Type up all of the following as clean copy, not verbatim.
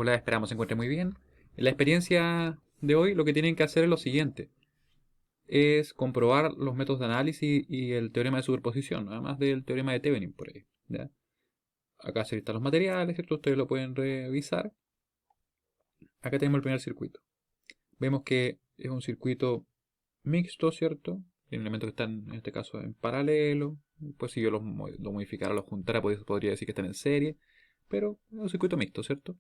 Hola, esperamos se encuentre muy bien. En la experiencia de hoy lo que tienen que hacer es lo siguiente. Es comprobar los métodos de análisis y el teorema de superposición, además del teorema de Thevenin por ahí. ¿Ya? Acá se listan los materiales, ¿cierto? Ustedes lo pueden revisar. Acá tenemos el primer circuito. Vemos que es un circuito mixto, ¿cierto? Tiene elementos que están, en este caso, en paralelo. Pues si yo lo modificara, los juntara, podría decir que están en serie. Pero es un circuito mixto, ¿cierto?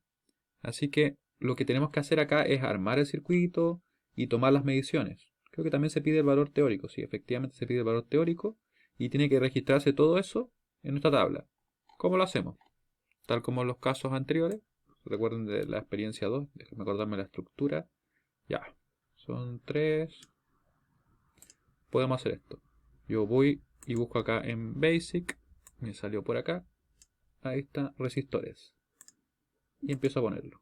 Así que lo que tenemos que hacer acá es armar el circuito y tomar las mediciones. Creo que también se pide el valor teórico, sí, efectivamente se pide el valor teórico y tiene que registrarse todo eso en nuestra tabla. ¿Cómo lo hacemos? Tal como en los casos anteriores. Recuerden de la experiencia 2, déjenme acordarme la estructura. Ya, son 3. Podemos hacer esto. Yo voy y busco acá en Basic, me salió por acá. Ahí está, resistores. Y empiezo a ponerlo.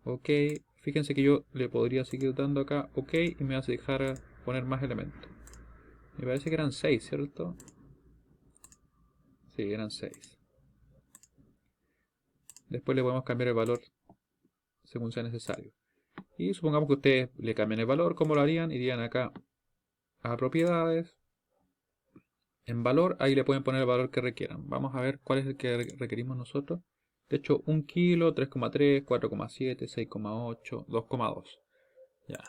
Ok, fíjense que yo le podría seguir dando acá OK y me hace dejar poner más elementos. Me parece que eran 6, ¿cierto? Sí, eran 6. Después le podemos cambiar el valor según sea necesario. Y supongamos que ustedes le cambian el valor, ¿cómo lo harían? Irían acá a propiedades. En valor, ahí le pueden poner el valor que requieran. Vamos a ver cuál es el que requerimos nosotros. De hecho, 1 kilo, 3,3, 4,7, 6,8, 2,2. Ya.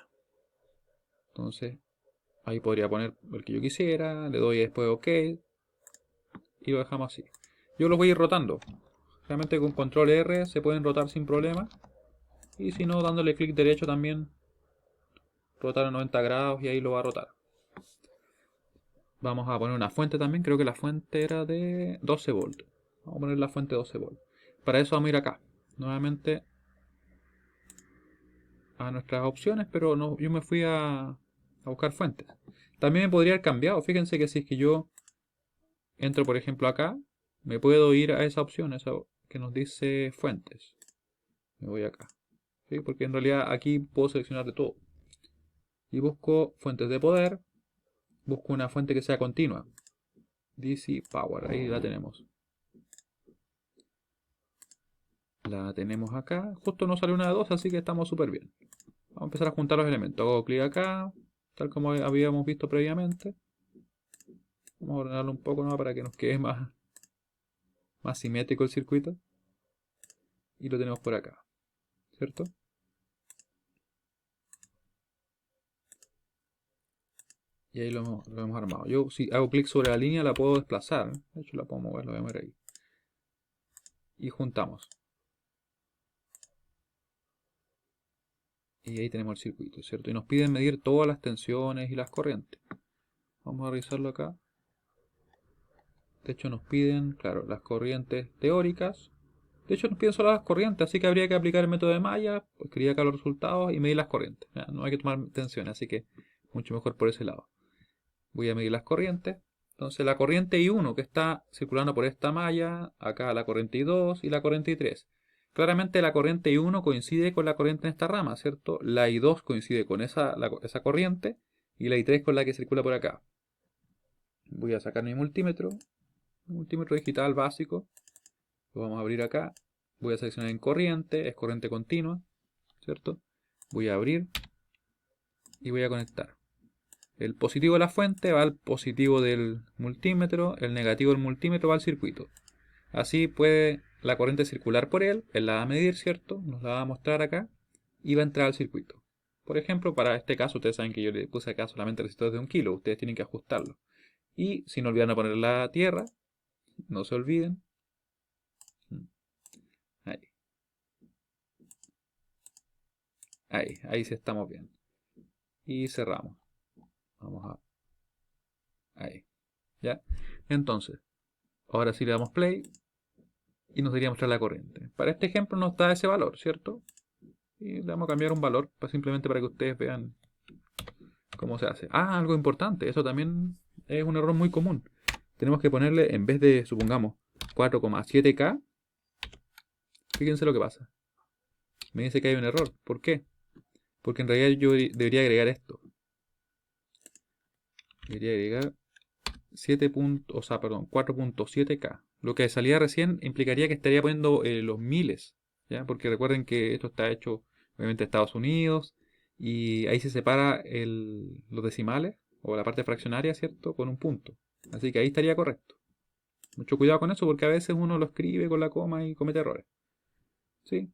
Entonces, ahí podría poner el que yo quisiera, le doy después OK y lo dejamos así. Yo los voy a ir rotando. Realmente con control R se pueden rotar sin problema. Y si no, dándole clic derecho también rotar a 90 grados y ahí lo va a rotar. Vamos a poner una fuente también. Creo que la fuente era de 12 volts. Vamos a poner la fuente de 12 volts. Para eso vamos a ir acá. Nuevamente a nuestras opciones, pero no, yo me fui a buscar fuentes. También me podría haber cambiado. Fíjense que si es que yo entro, por ejemplo, acá, me puedo ir a esa opción, esa que nos dice fuentes. Me voy acá. ¿Sí? Porque en realidad aquí puedo seleccionar de todo. Y busco fuentes de poder. Busco una fuente que sea continua. DC Power, ahí la tenemos. La tenemos acá. Justo nos sale una de dos, así que estamos súper bien. Vamos a empezar a juntar los elementos. Hago clic acá, tal como habíamos visto previamente. Vamos a ordenarlo un poco, ¿no? Para que nos quede más simétrico el circuito. Y lo tenemos por acá, ¿cierto? Y ahí lo hemos armado. Yo si hago clic sobre la línea la puedo desplazar. De hecho la puedo mover, lo voy a mover ahí. Y juntamos. Y ahí tenemos el circuito, ¿cierto? Y nos piden medir todas las tensiones y las corrientes. Vamos a revisarlo acá. De hecho nos piden, claro, las corrientes teóricas. De hecho nos piden solo las corrientes, así que habría que aplicar el método de malla, pues escribir acá los resultados y medir las corrientes. Ya, no hay que tomar tensiones, así que mucho mejor por ese lado. Voy a medir las corrientes. Entonces la corriente I1 que está circulando por esta malla, acá la corriente I2 y la corriente I3. Claramente la corriente I1 coincide con la corriente en esta rama, ¿cierto? La I2 coincide con esa corriente y la I3 con la que circula por acá. Voy a sacar mi multímetro digital básico. Lo vamos a abrir acá. Voy a seleccionar en corriente, es corriente continua, ¿cierto? Voy a abrir y voy a conectar. El positivo de la fuente va al positivo del multímetro, el negativo del multímetro va al circuito. Así puede la corriente circular por él la va a medir, ¿cierto? Nos la va a mostrar acá y va a entrar al circuito. Por ejemplo, para este caso, ustedes saben que yo le puse acá solamente resistores de 1 kilo, ustedes tienen que ajustarlo. Y si no olvidan poner la tierra, no se olviden. Ahí, ahí sí estamos bien. Y cerramos. Vamos a... Ahí. ¿Ya? Entonces, ahora sí le damos play y nos debería mostrar la corriente. Para este ejemplo nos da ese valor, ¿cierto? Y le vamos a cambiar un valor simplemente para que ustedes vean cómo se hace. Ah, algo importante, eso también es un error muy común. Tenemos que ponerle, en vez de, supongamos, 4,7K, fíjense lo que pasa. Me dice que hay un error. ¿Por qué? Porque en realidad yo debería agregar esto. Debería agregar 4.7K. Lo que salía recién implicaría que estaría poniendo los miles. ¿ya? Porque recuerden que esto está hecho, obviamente, en Estados Unidos, y ahí se separa los decimales, o la parte fraccionaria, ¿cierto? Con un punto. Así que ahí estaría correcto. Mucho cuidado con eso porque a veces uno lo escribe con la coma y comete errores. ¿Sí?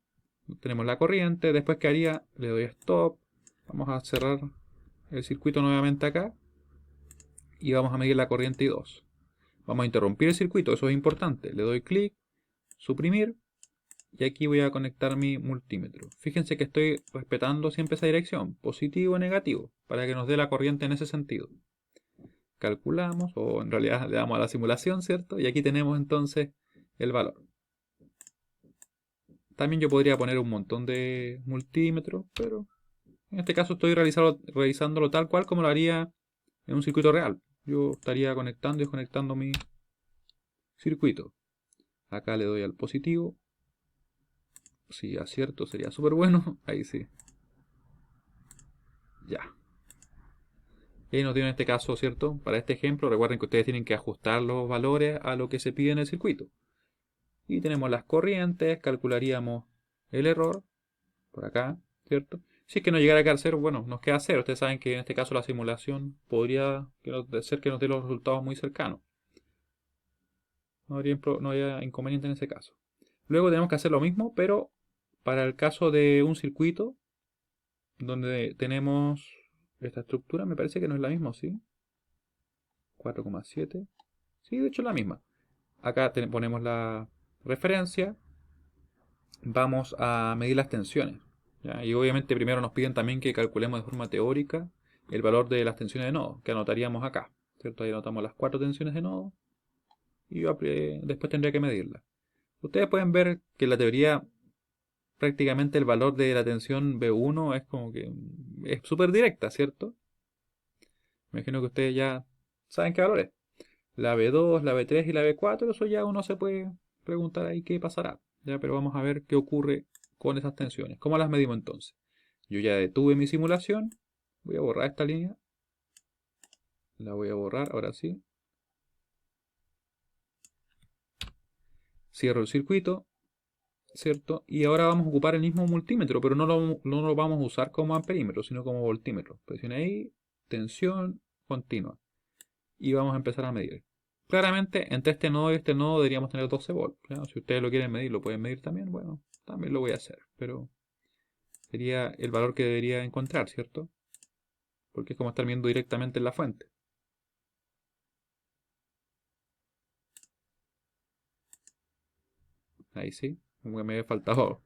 Tenemos la corriente, después que haría, le doy a stop, vamos a cerrar el circuito nuevamente acá y vamos a medir la corriente I2. Vamos a interrumpir el circuito, eso es importante. Le doy clic, suprimir y aquí voy a conectar mi multímetro. Fíjense que estoy respetando siempre esa dirección, positivo o negativo, para que nos dé la corriente en ese sentido. Calculamos, o en realidad le damos a la simulación, ¿cierto? Y aquí tenemos entonces el valor. También yo podría poner un montón de multímetros, pero en este caso estoy realizándolo tal cual como lo haría en un circuito real. Yo estaría conectando y desconectando mi circuito. Acá le doy al positivo. Si acierto sería súper bueno. Ahí sí. Ya. Y ahí nos dio en este caso, ¿cierto? Para este ejemplo, recuerden que ustedes tienen que ajustar los valores a lo que se pide en el circuito. Y tenemos las corrientes, calcularíamos el error por acá, ¿cierto? Si es que no llegara a quedar cero, bueno, nos queda cero. Ustedes saben que en este caso la simulación podría ser que nos dé los resultados muy cercanos. No habría inconveniente en ese caso. Luego tenemos que hacer lo mismo, pero para el caso de un circuito donde tenemos esta estructura, me parece que no es la misma, ¿sí? 4,7. Sí, de hecho es la misma. Acá ponemos la referencia. Vamos a medir las tensiones. ¿Ya? Y obviamente primero nos piden también que calculemos de forma teórica el valor de las tensiones de nodo, que anotaríamos acá. ¿Cierto? Ahí anotamos las 4 tensiones de nodo y después tendría que medirlas. Ustedes pueden ver que en la teoría prácticamente el valor de la tensión B1 es como que es súper directa, ¿cierto? Me imagino que ustedes ya saben qué valor es. La B2, la B3 y la B4, eso ya uno se puede preguntar ahí qué pasará. ¿Ya? Pero vamos a ver qué ocurre con esas tensiones. ¿Cómo las medimos entonces? Yo ya detuve mi simulación. Voy a borrar esta línea. La voy a borrar, ahora sí. Cierro el circuito, ¿cierto? Y ahora vamos a ocupar el mismo multímetro, pero no lo vamos a usar como amperímetro, sino como voltímetro. Presione ahí, tensión continua. Y vamos a empezar a medir. Claramente, entre este nodo y este nodo deberíamos tener 12 volts. ¿Ya? Si ustedes lo quieren medir, lo pueden medir también. Bueno, también lo voy a hacer. Pero sería el valor que debería encontrar, ¿cierto? Porque es como estar viendo directamente en la fuente. Ahí sí. Como que me había faltado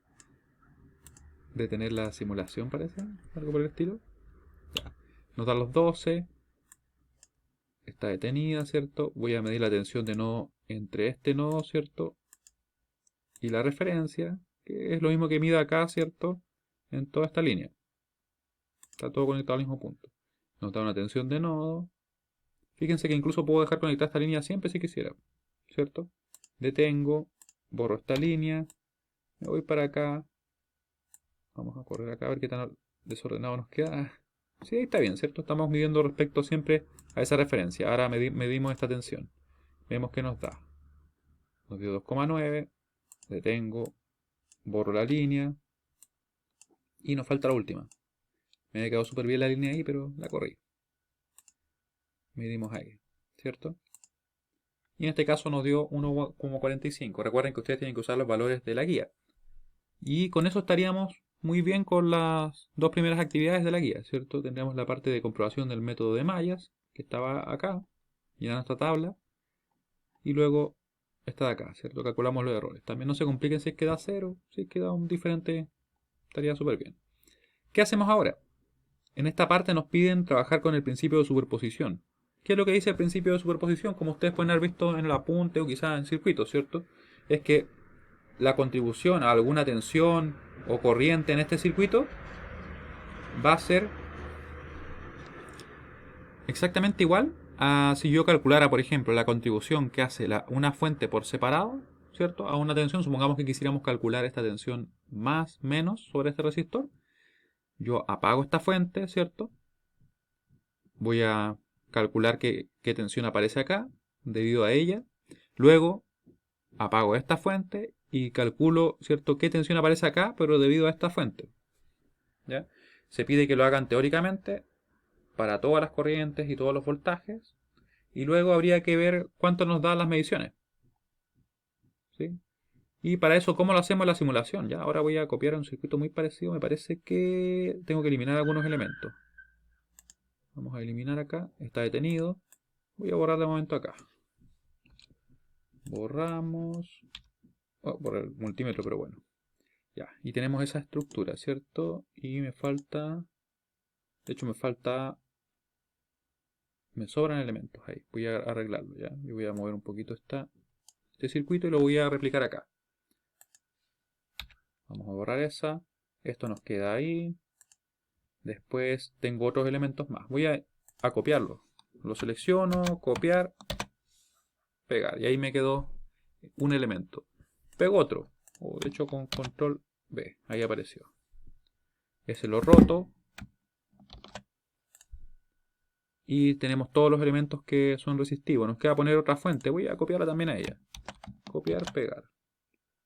detener la simulación, parece. Algo por el estilo. Ya. Nos da los 12. Está detenida, ¿cierto? Voy a medir la tensión de nodo entre este nodo, ¿cierto? Y la referencia, que es lo mismo que mida acá, ¿cierto? En toda esta línea. Está todo conectado al mismo punto. Nos da una tensión de nodo. Fíjense que incluso puedo dejar conectada esta línea siempre si quisiera, ¿cierto? Detengo, borro esta línea, me voy para acá. Vamos a correr acá a ver qué tan desordenado nos queda. Sí, ahí está bien, ¿cierto? Estamos midiendo respecto siempre a esa referencia. Ahora medimos esta tensión. Vemos que nos da. Nos dio 2,9. Detengo, borro la línea. Y nos falta la última. Me había quedado súper bien la línea ahí, pero la corrí. Medimos ahí, ¿cierto? Y en este caso nos dio 1,45. Recuerden que ustedes tienen que usar los valores de la guía. Y con eso estaríamos muy bien con las dos primeras actividades de la guía, ¿cierto? Tendríamos la parte de comprobación del método de mallas, que estaba acá, y en nuestra tabla. Y luego esta de acá, ¿cierto? Calculamos los errores. También no se compliquen si es que da 0, si es que da un diferente, estaría súper bien. ¿Qué hacemos ahora? En esta parte nos piden trabajar con el principio de superposición. ¿Qué es lo que dice el principio de superposición? Como ustedes pueden haber visto en el apunte o quizás en circuito, ¿cierto? Es que la contribución a alguna tensión o corriente en este circuito va a ser exactamente igual a si yo calculara, por ejemplo, la contribución que hace una fuente por separado, ¿cierto? A una tensión, supongamos que quisiéramos calcular esta tensión más, menos sobre este resistor. Yo apago esta fuente, ¿cierto? Voy a calcular qué tensión aparece acá debido a ella. Luego apago esta fuente y calculo, ¿cierto?, qué tensión aparece acá, pero debido a esta fuente. ¿Ya? Se pide que lo hagan teóricamente para todas las corrientes y todos los voltajes, y luego habría que ver cuánto nos dan las mediciones. ¿Sí? Y para eso, ¿cómo lo hacemos en la simulación? ¿Ya? Ahora voy a copiar un circuito muy parecido, me parece que tengo que eliminar algunos elementos. Vamos a eliminar acá, está detenido. Voy a borrar de momento acá. Borramos. Oh, borré el multímetro, pero bueno. Ya, y tenemos esa estructura, ¿cierto? Y me falta... De hecho me falta... Me sobran elementos ahí. Voy a arreglarlo, ¿ya? Y voy a mover un poquito este circuito y lo voy a replicar acá. Vamos a borrar esa. Esto nos queda ahí. Después tengo otros elementos más. Voy a copiarlo. Lo selecciono, copiar, pegar. Y ahí me quedó un elemento. Pego otro. O de hecho con control B. Ahí apareció. Ese lo roto. Y tenemos todos los elementos que son resistivos. Nos queda poner otra fuente. Voy a copiarla también a ella. Copiar, pegar.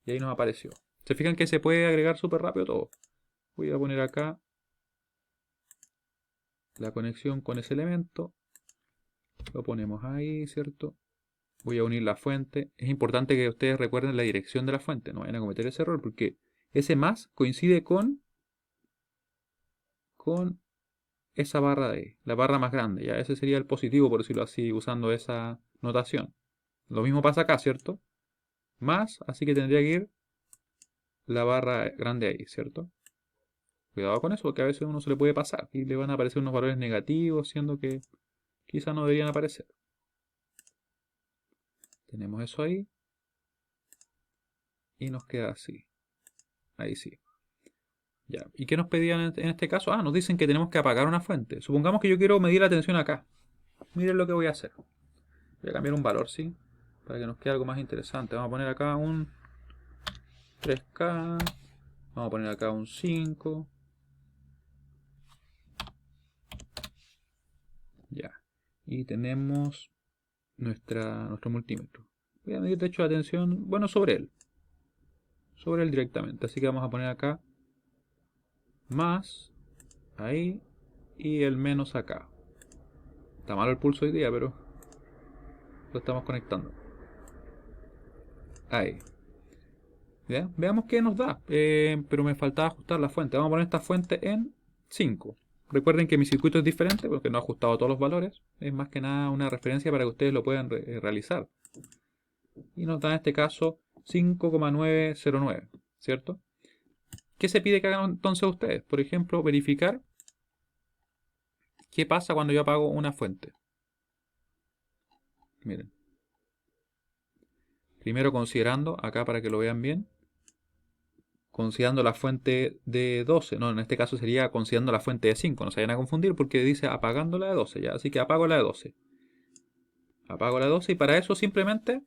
Y ahí nos apareció. Se fijan que se puede agregar súper rápido todo. Voy a poner acá la conexión con ese elemento. Lo ponemos ahí, ¿cierto? Voy a unir la fuente. Es importante que ustedes recuerden la dirección de la fuente. No vayan a cometer ese error porque ese más coincide con esa barra de ahí. La barra más grande. Ya ese sería el positivo, por decirlo así, usando esa notación. Lo mismo pasa acá, ¿cierto? Más, así que tendría que ir la barra grande ahí, ¿cierto? Cuidado con eso, porque a veces uno se le puede pasar y le van a aparecer unos valores negativos, siendo que quizá no deberían aparecer. Tenemos eso ahí. Y nos queda así. Ahí sí. Ya. ¿Y qué nos pedían en este caso? Ah, nos dicen que tenemos que apagar una fuente. Supongamos que yo quiero medir la tensión acá. Miren lo que voy a hacer. Voy a cambiar un valor, ¿sí? Para que nos quede algo más interesante. Vamos a poner acá un 3K. Vamos a poner acá un 5. Ya. Y tenemos nuestro multímetro. Voy a medir de hecho la tensión, bueno, sobre él. Sobre él directamente. Así que vamos a poner acá más, ahí, y el menos acá. Está malo el pulso hoy día, pero lo estamos conectando. Ahí. ¿Ya? Veamos qué nos da. Pero me faltaba ajustar la fuente. Vamos a poner esta fuente en 5. Recuerden que mi circuito es diferente porque no he ajustado todos los valores. Es más que nada una referencia para que ustedes lo puedan realizar. Y nos da en este caso 5,909. ¿Cierto? ¿Qué se pide que hagan entonces ustedes? Por ejemplo, verificar qué pasa cuando yo apago una fuente. Miren. Primero considerando, acá para que lo vean bien, considerando la fuente de 12, no, en este caso sería considerando la fuente de 5, no se vayan a confundir porque dice apagando la de 12, ya, así que apago la de 12. Apago la de 12 y para eso simplemente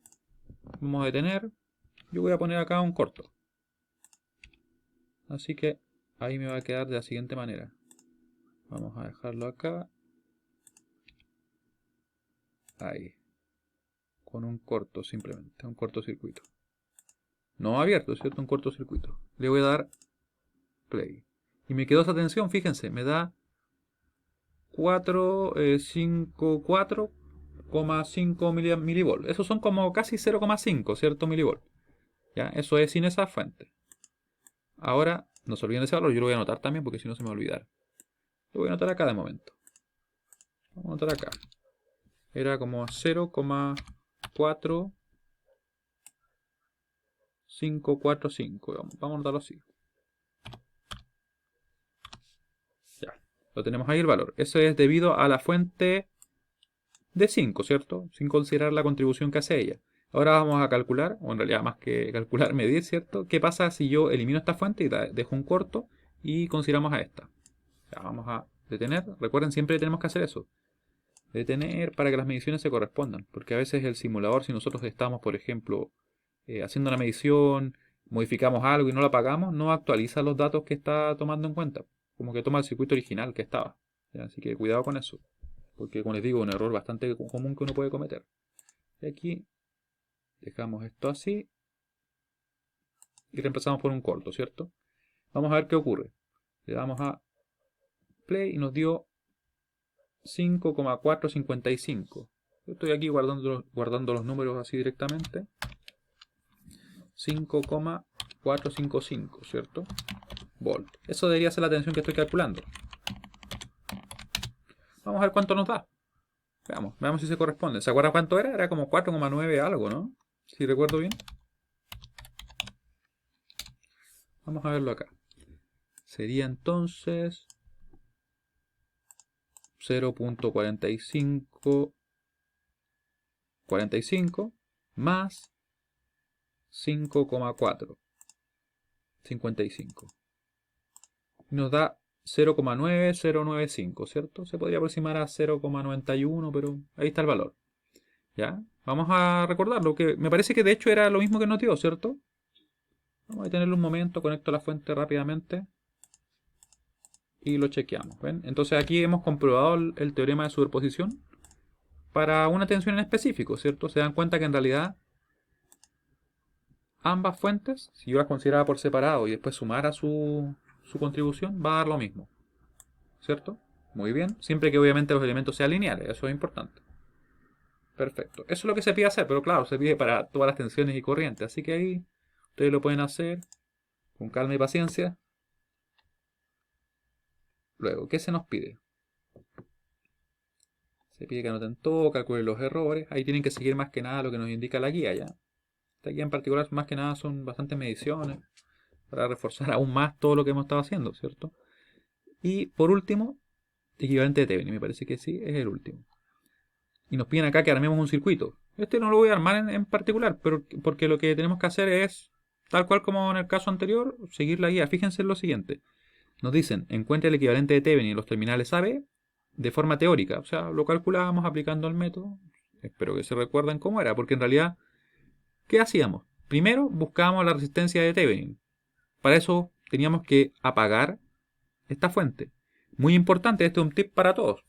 vamos a detener, yo voy a poner acá un corto. Así que ahí me va a quedar de la siguiente manera. Vamos a dejarlo acá. Ahí. Con un corto simplemente, un cortocircuito. No abierto, ¿cierto? Un cortocircuito. Le voy a dar play. Y me quedó esa tensión, fíjense, me da 454,5 milivolts. Esos son como casi 0,5, ¿cierto? Milivolts. ¿Ya? Eso es sin esa fuente. Ahora, no se olviden de ese valor, yo lo voy a anotar también porque si no se me va a olvidar. Lo voy a anotar acá de momento. Vamos a anotar acá. Era como 0,4545. Vamos a anotarlo así. Ya. Lo tenemos ahí el valor. Eso es debido a la fuente de 5, ¿cierto? Sin considerar la contribución que hace ella. Ahora vamos a calcular, o en realidad más que calcular, medir, ¿cierto? ¿Qué pasa si yo elimino esta fuente y dejo un corto y consideramos a esta? Ya, vamos a detener. Recuerden, siempre tenemos que hacer eso. Detener para que las mediciones se correspondan. Porque a veces el simulador, si nosotros estamos, por ejemplo, haciendo una medición, modificamos algo y no lo apagamos, no actualiza los datos que está tomando en cuenta. Como que toma el circuito original que estaba. ¿Ya? Así que cuidado con eso. Porque, como les digo, es un error bastante común que uno puede cometer. Y aquí dejamos esto así. y reemplazamos por un corto, ¿cierto? Vamos a ver qué ocurre. Le damos a play y nos dio 5,455. Yo estoy aquí guardando los números así directamente. 5,455, ¿cierto? Volt. Eso debería ser la tensión que estoy calculando. Vamos a ver cuánto nos da. Veamos si se corresponde. ¿Se acuerdan cuánto era? Era como 4,9 algo, ¿no? Si recuerdo bien. Vamos a verlo acá. Sería entonces 0.45 más 5,455. Nos da 0,9095, ¿cierto? Se podría aproximar a 0,91, pero ahí está el valor. ¿Ya? Vamos a recordarlo, que me parece que de hecho era lo mismo que nos dio, ¿cierto? Vamos a detenerlo un momento, conecto la fuente rápidamente y lo chequeamos. ¿Ven? Entonces aquí hemos comprobado el teorema de superposición para una tensión en específico, ¿cierto? Se dan cuenta que en realidad ambas fuentes, si yo las considerara por separado y después sumara su contribución, va a dar lo mismo, ¿cierto? Muy bien, siempre que obviamente los elementos sean lineales, eso es importante. Perfecto, eso es lo que se pide hacer, pero claro, se pide para todas las tensiones y corrientes, así que ahí ustedes lo pueden hacer con calma y paciencia. Luego, ¿qué se nos pide? Se pide que anoten todo, calculen los errores, ahí tienen que seguir más que nada lo que nos indica la guía, ¿ya? Esta guía en particular más que nada son bastantes mediciones para reforzar aún más todo lo que hemos estado haciendo, ¿cierto? Y por último, equivalente de Thevenin, me parece que sí, es el último. Y nos piden acá que armemos un circuito. Este no lo voy a armar en particular, pero porque lo que tenemos que hacer es, tal cual como en el caso anterior, seguir la guía. Fíjense en lo siguiente. Nos dicen, encuentre el equivalente de Thevenin en los terminales AB de forma teórica. O sea, lo calculábamos aplicando el método. Espero que se recuerden cómo era, porque en realidad, ¿qué hacíamos? Primero buscábamos la resistencia de Thevenin. Para eso teníamos que apagar esta fuente. Muy importante, este es un tip para todos.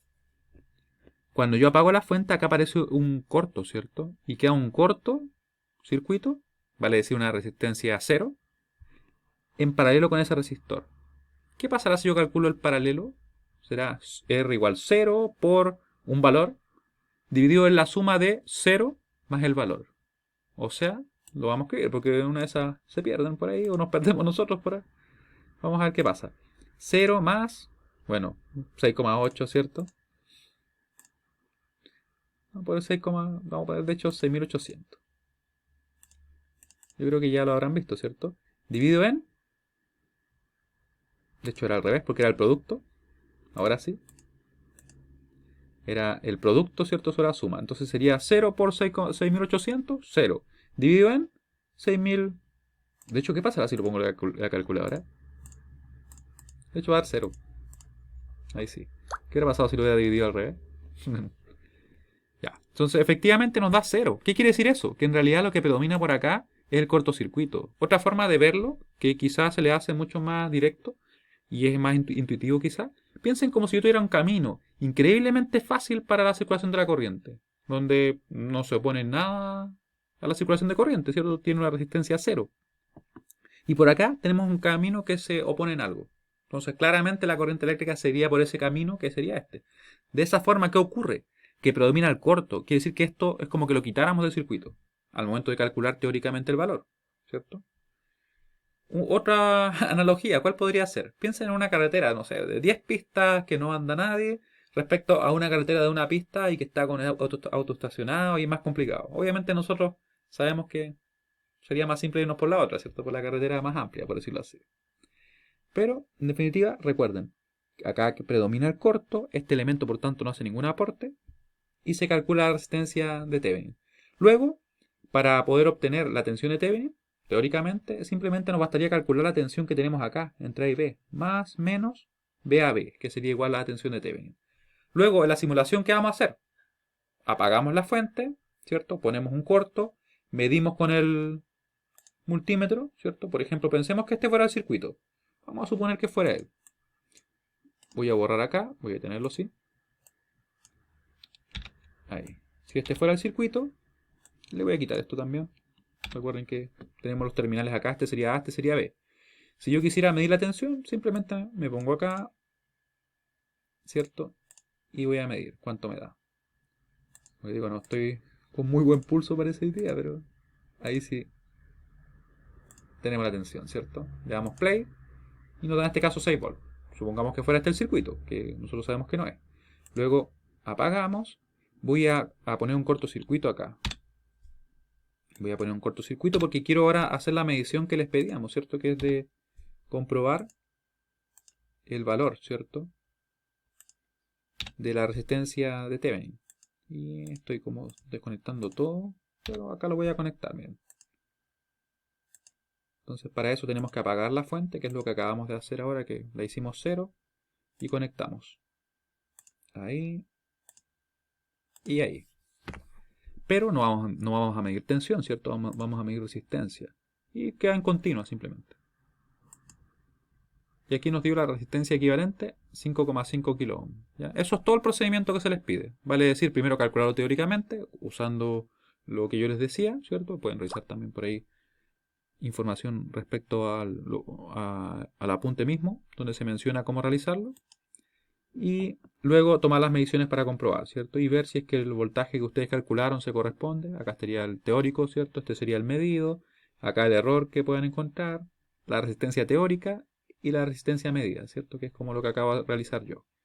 Cuando yo apago la fuente, acá aparece un corto, ¿cierto? Y queda un corto circuito, vale decir una resistencia 0, en paralelo con ese resistor. ¿Qué pasará si yo calculo el paralelo? Será R igual 0 por un valor dividido en la suma de 0 más el valor. O sea, lo vamos a escribir porque una de esas se pierden por ahí o nos perdemos nosotros por ahí. Vamos a ver qué pasa. 0 más, bueno, 6,8, ¿cierto? Vamos a poner 6, vamos a poner de hecho 6800. Yo creo que ya lo habrán visto, ¿cierto? Dividido en, de hecho era al revés porque era el producto. Ahora sí. Era el producto, ¿cierto? Sobre la suma. Entonces sería 0 por 6800, 0. Dividido en 6000. De hecho, ¿qué pasará si lo pongo en la calculadora? De hecho va a dar 0. Ahí sí. ¿Qué hubiera pasado si lo hubiera dividido al revés? Ya. Entonces, efectivamente nos da 0. ¿Qué quiere decir eso? Que en realidad lo que predomina por acá es el cortocircuito. Otra forma de verlo, que quizás se le hace mucho más directo y es más intuitivo quizás, piensen como si yo tuviera un camino increíblemente fácil para la circulación de la corriente, donde no se opone nada a la circulación de corriente, ¿cierto? Tiene una resistencia 0. Y por acá tenemos un camino que se opone en algo. Entonces, claramente la corriente eléctrica sería por ese camino, que sería este. De esa forma, ¿qué ocurre? Que predomina el corto. Quiere decir que esto es como que lo quitáramos del circuito al momento de calcular teóricamente el valor, ¿cierto? Otra analogía, ¿cuál podría ser? Piensen en una carretera, no sé, de 10 pistas que no anda nadie, respecto a una carretera de una pista y que está con el auto estacionado y es más complicado. Obviamente nosotros sabemos que sería más simple irnos por la otra, ¿cierto? Por la carretera más amplia, por decirlo así. Pero, en definitiva, recuerden, acá que predomina el corto, este elemento por tanto no hace ningún aporte, y se calcula la resistencia de Thevenin. Luego, para poder obtener la tensión de Thevenin, teóricamente, simplemente nos bastaría calcular la tensión que tenemos acá, entre A y B, más menos B a B, que sería igual a la tensión de Thevenin. Luego, en la simulación, ¿qué vamos a hacer? Apagamos la fuente, ¿cierto? Ponemos un corto, medimos con el multímetro, ¿cierto? Por ejemplo, pensemos que este fuera el circuito. Vamos a suponer que fuera él. Voy a borrar acá, voy a tenerlo así. Ahí. Si este fuera el circuito, le voy a quitar esto también. Recuerden que tenemos los terminales acá, este sería A, este sería B. Si yo quisiera medir la tensión, simplemente me pongo acá, ¿cierto? Y voy a medir cuánto me da. Porque digo, no estoy con muy buen pulso para esa idea, pero ahí sí tenemos la tensión, ¿cierto? Le damos play y nos da en este caso 6 volts. Supongamos que fuera este el circuito, que nosotros sabemos que no es. Luego apagamos, voy a poner un cortocircuito acá. Voy a poner un cortocircuito porque quiero ahora hacer la medición que les pedíamos, ¿cierto? Que es de comprobar el valor, ¿cierto? De la resistencia de Thevenin. Y estoy como desconectando todo, pero acá lo voy a conectar, miren. Entonces para eso tenemos que apagar la fuente, que es lo que acabamos de hacer ahora, que la hicimos 0, y conectamos. Ahí y ahí. Pero no vamos a medir tensión, ¿cierto? Vamos a medir resistencia. Y queda en continua simplemente. Y aquí nos dio la resistencia equivalente 5,5 kilo ohm. ¿Ya? Eso es todo el procedimiento que se les pide. Vale decir, primero calcularlo teóricamente, usando lo que yo les decía, ¿cierto? Pueden revisar también por ahí información respecto al apunte mismo, donde se menciona cómo realizarlo. Y luego tomar las mediciones para comprobar, ¿cierto? Y ver si es que el voltaje que ustedes calcularon se corresponde. Acá estaría el teórico, ¿cierto? Este sería el medido. Acá el error que puedan encontrar. La resistencia teórica y la resistencia medida, ¿cierto? Que es como lo que acabo de realizar yo.